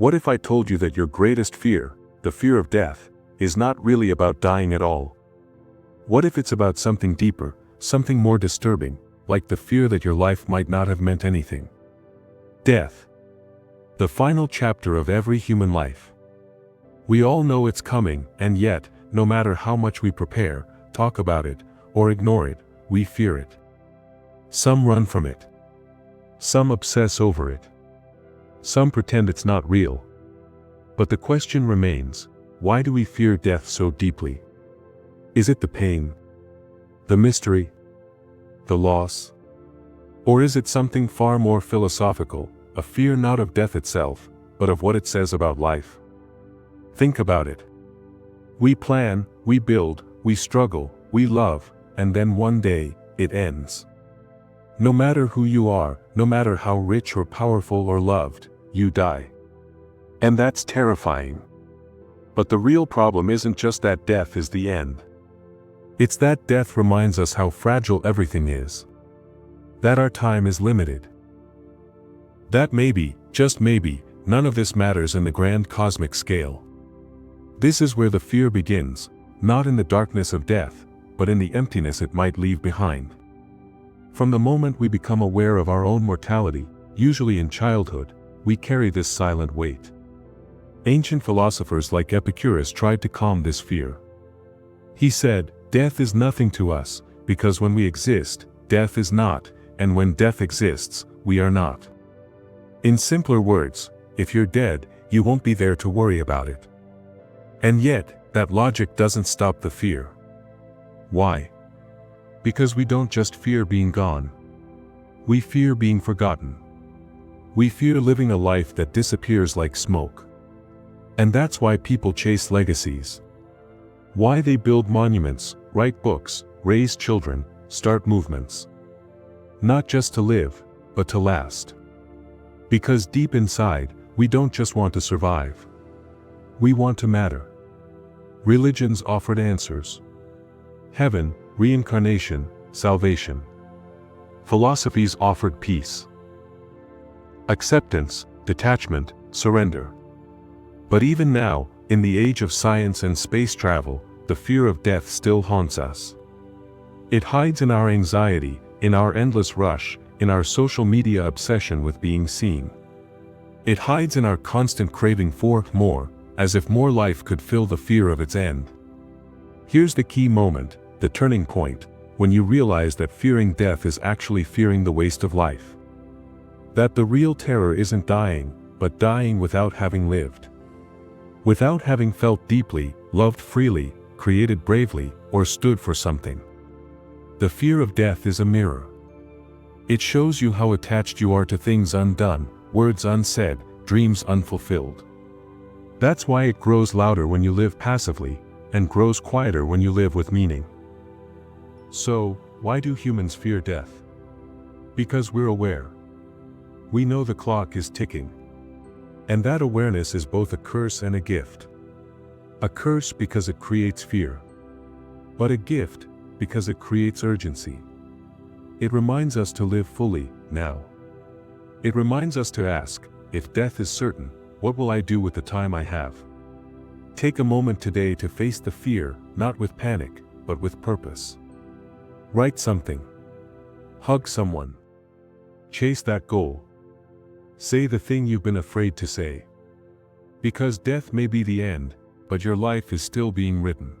What if I told you that your greatest fear, the fear of death, is not really about dying at all? What if it's about something deeper, something more disturbing, like the fear that your life might not have meant anything? Death. The final chapter of every human life. We all know it's coming, and yet, no matter how much we prepare, talk about it, or ignore it, we fear it. Some run from it. Some obsess over it. Some pretend it's not real. But the question remains, why do we fear death so deeply? Is it the pain? The mystery? The loss? Or is it something far more philosophical, a fear not of death itself, but of what it says about life? Think about it. We plan, we build, we struggle, we love, and then one day, it ends. No matter who you are, no matter how rich or powerful or loved, you die. And that's terrifying. But the real problem isn't just that death is the end. It's that death reminds us how fragile everything is. That our time is limited. That maybe, just maybe, none of this matters in the grand cosmic scale. This is where the fear begins, not in the darkness of death, but in the emptiness it might leave behind. From the moment we become aware of our own mortality, usually in childhood, we carry this silent weight. Ancient philosophers like Epicurus tried to calm this fear. He said, "Death is nothing to us, because when we exist, death is not, and when death exists, we are not." In simpler words, if you're dead, you won't be there to worry about it. And yet, that logic doesn't stop the fear. Why? Because we don't just fear being gone. We fear being forgotten. We fear living a life that disappears like smoke. And that's why people chase legacies. Why they build monuments, write books, raise children, start movements. Not just to live, but to last. Because deep inside, we don't just want to survive. We want to matter. Religions offered answers. Heaven, reincarnation, salvation. Philosophies offered peace. Acceptance, detachment, surrender. But even now, in the age of science and space travel, the fear of death still haunts us. It hides in our anxiety, in our endless rush, in our social media obsession with being seen. It hides in our constant craving for more, as if more life could fill the fear of its end. Here's the key moment, the turning point, when you realize that fearing death is actually fearing the waste of life. That the real terror isn't dying, but dying without having lived. Without having felt deeply, loved freely, created bravely, or stood for something. The fear of death is a mirror. It shows you how attached you are to things undone, words unsaid, dreams unfulfilled. That's why it grows louder when you live passively, and grows quieter when you live with meaning. So, why do humans fear death? Because we're aware. We know the clock is ticking. And that awareness is both a curse and a gift. A curse because it creates fear. But a gift because it creates urgency. It reminds us to live fully, now. It reminds us to ask, if death is certain, what will I do with the time I have? Take a moment today to face the fear, not with panic, but with purpose. Write something. Hug someone. Chase that goal. Say the thing you've been afraid to say. Because death may be the end, but your life is still being written.